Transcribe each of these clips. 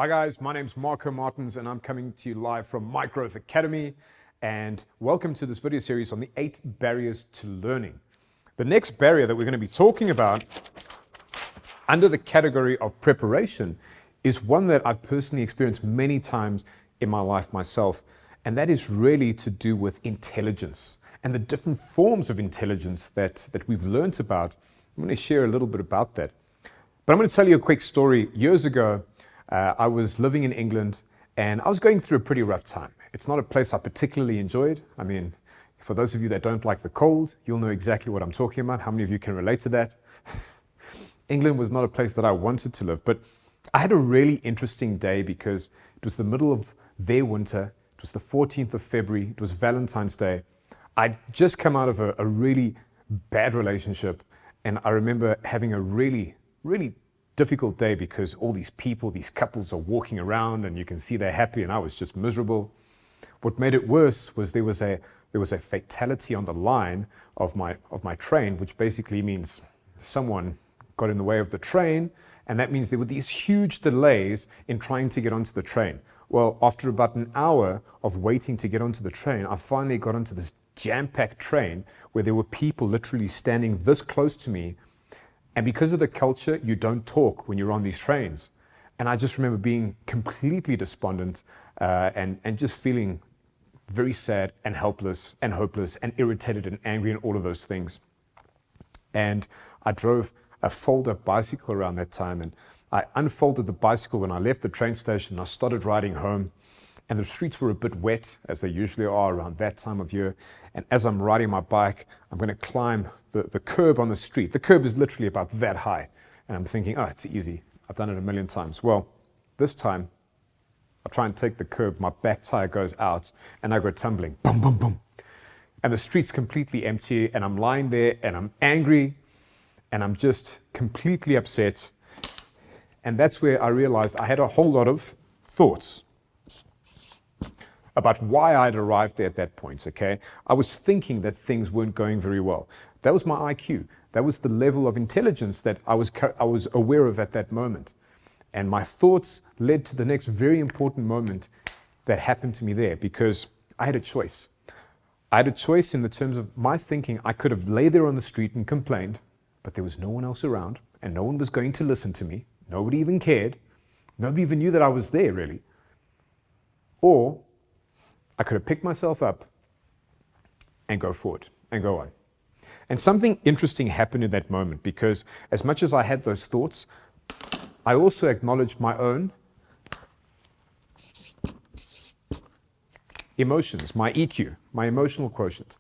Hi guys, my name's Marco Martins and I'm coming to you live from My Growth Academy, and welcome to this video series on the 8 barriers to learning. The next barrier that we're going to be talking about under the category of preparation is one that I've personally experienced many times in my life myself, and that is really to do with intelligence and the different forms of intelligence that we've learned about. I'm going to share a little bit about that. But I'm going to tell you a quick story. Years ago, I was living in England and I was going through a pretty rough time. It's not a place I particularly enjoyed. I mean, for those of you that don't like the cold, you'll know exactly what I'm talking about. How many of you can relate to that? England was not a place that I wanted to live, but I had a really interesting day because it was the middle of their winter. It was the 14th of February. It was Valentine's Day. I'd just come out of a really bad relationship, and I remember having a really difficult day because all these people, these couples are walking around and you can see they're happy and I was just miserable. What made it worse was there was a fatality on the line of my train, which basically means someone got in the way of the train, and that means there were these huge delays in trying to get onto the train. Well, after about an hour of waiting to get onto the train, I finally got onto this jam-packed train where there were people literally standing this close to me. And because of the culture, you don't talk when you're on these trains. And I just remember being completely despondent and just feeling very sad and helpless and hopeless and irritated and angry and all of those things. And I drove a fold-up bicycle around that time, and I unfolded the bicycle when I left the train station and I started riding home. And the streets were a bit wet, as they usually are around that time of year. And as I'm riding my bike, I'm going to climb the curb on the street. The curb is literally about that high. And I'm thinking, oh, it's easy. I've done it a million times. Well, this time, I try and take the curb, my back tire goes out, and I go tumbling. Boom, boom, boom. And the street's completely empty, and I'm lying there, and I'm angry, and I'm just completely upset. And that's where I realized I had a whole lot of thoughts about why I'd arrived there at that point, okay? I was thinking that things weren't going very well. That was my IQ. That was the level of intelligence that I was aware of at that moment. And my thoughts led to the next very important moment that happened to me there, because I had a choice. I had a choice in the terms of my thinking. I could have lay there on the street and complained, but there was no one else around and no one was going to listen to me. Nobody even cared. Nobody even knew that I was there, really. Or I could have picked myself up and go forward and go on. And something interesting happened in that moment, because as much as I had those thoughts, I also acknowledged my own emotions, my EQ, my emotional quotient.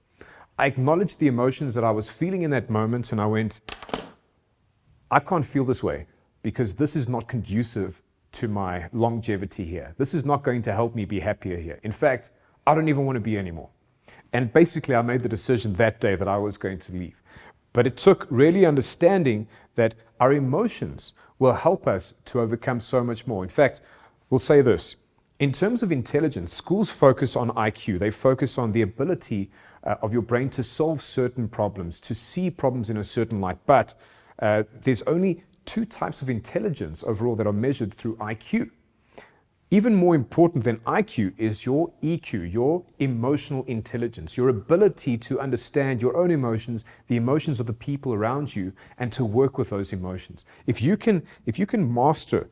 I acknowledged the emotions that I was feeling in that moment, and I went, I can't feel this way because this is not conducive to my longevity here. This is not going to help me be happier here. In fact, I don't even want to be anymore. And basically, I made the decision that day that I was going to leave. But it took really understanding that our emotions will help us to overcome so much more. In fact, we'll say this. In terms of intelligence, schools focus on IQ. They focus on the ability of your brain to solve certain problems, to see problems in a certain light. But there's only 2 types of intelligence overall that are measured through IQ. Even more important than IQ is your EQ, your emotional intelligence, your ability to understand your own emotions, the emotions of the people around you, and to work with those emotions. If you can master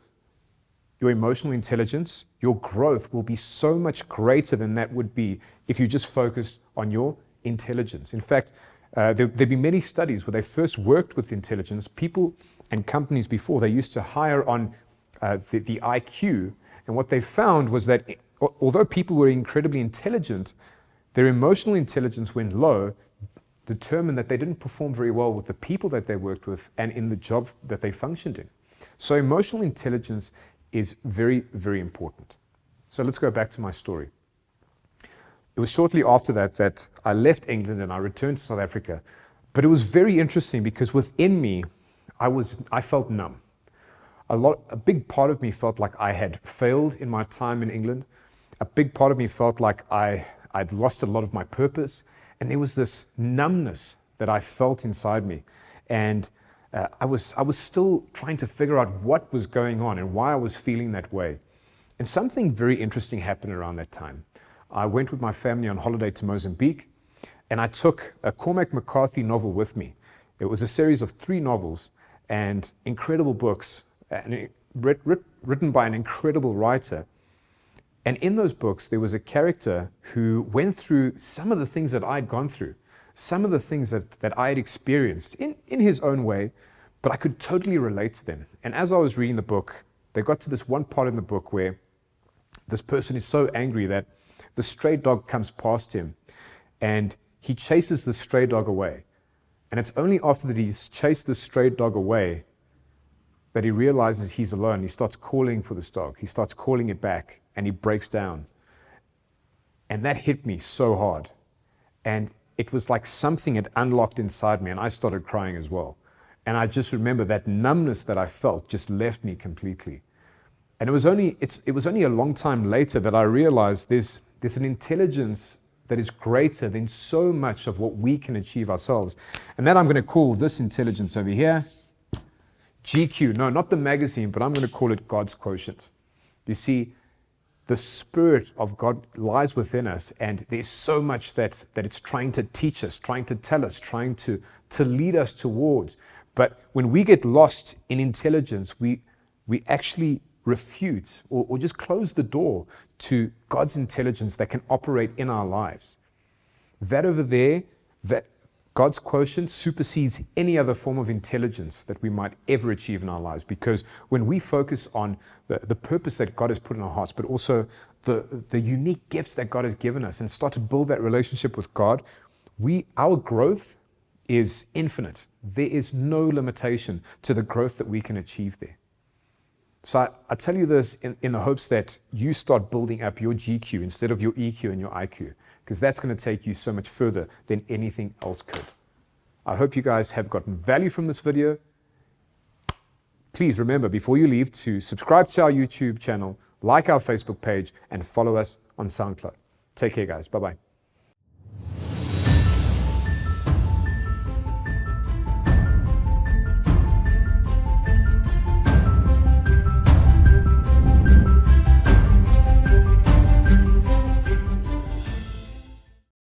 your emotional intelligence, your growth will be so much greater than that would be if you just focused on your intelligence. In fact, there've been many studies where they first worked with intelligence. People and companies before, they used to hire on the IQ. And what they found was that although people were incredibly intelligent, their emotional intelligence, when low, determined that they didn't perform very well with the people that they worked with and in the job that they functioned in. So emotional intelligence is very, very important. So let's go back to my story. It was shortly after that I left England and I returned to South Africa. But it was very interesting because within me, I felt numb. A big part of me felt like I had failed in my time in England. A big part of me felt like I'd lost a lot of my purpose. And there was this numbness that I felt inside me. And I was still trying to figure out what was going on and why I was feeling that way. And something very interesting happened around that time. I went with my family on holiday to Mozambique, and I took a Cormac McCarthy novel with me. It was a series of 3 novels and incredible books, and written by an incredible writer. And in those books, there was a character who went through some of the things that I'd gone through, some of the things that I had experienced in his own way, but I could totally relate to them. And as I was reading the book, they got to this one part in the book where this person is so angry that the stray dog comes past him and he chases the stray dog away. And it's only after that he's chased the stray dog away that he realizes he's alone. He starts calling for this dog. He starts calling it back and he breaks down. And that hit me so hard. And it was like something had unlocked inside me and I started crying as well. And I just remember that numbness that I felt just left me completely. And it was only a long time later that I realized there's an intelligence that is greater than so much of what we can achieve ourselves. And that I'm going to call this intelligence over here GQ. No, not the magazine, but I'm going to call it God's quotient. You see, the Spirit of God lies within us, and there's so much that it's trying to teach us, trying to tell us, trying to lead us towards. But when we get lost in intelligence, we actually refute or just close the door to God's intelligence that can operate in our lives. That over there, that God's quotient supersedes any other form of intelligence that we might ever achieve in our lives. Because when we focus on the purpose that God has put in our hearts, but also the unique gifts that God has given us, and start to build that relationship with God, our growth is infinite. There is no limitation to the growth that we can achieve there. So I tell you this in the hopes that you start building up your GQ instead of your EQ and your IQ, because that's going to take you so much further than anything else could. I hope you guys have gotten value from this video. Please remember, before you leave, to subscribe to our YouTube channel, like our Facebook page, and follow us on SoundCloud. Take care, guys. Bye-bye.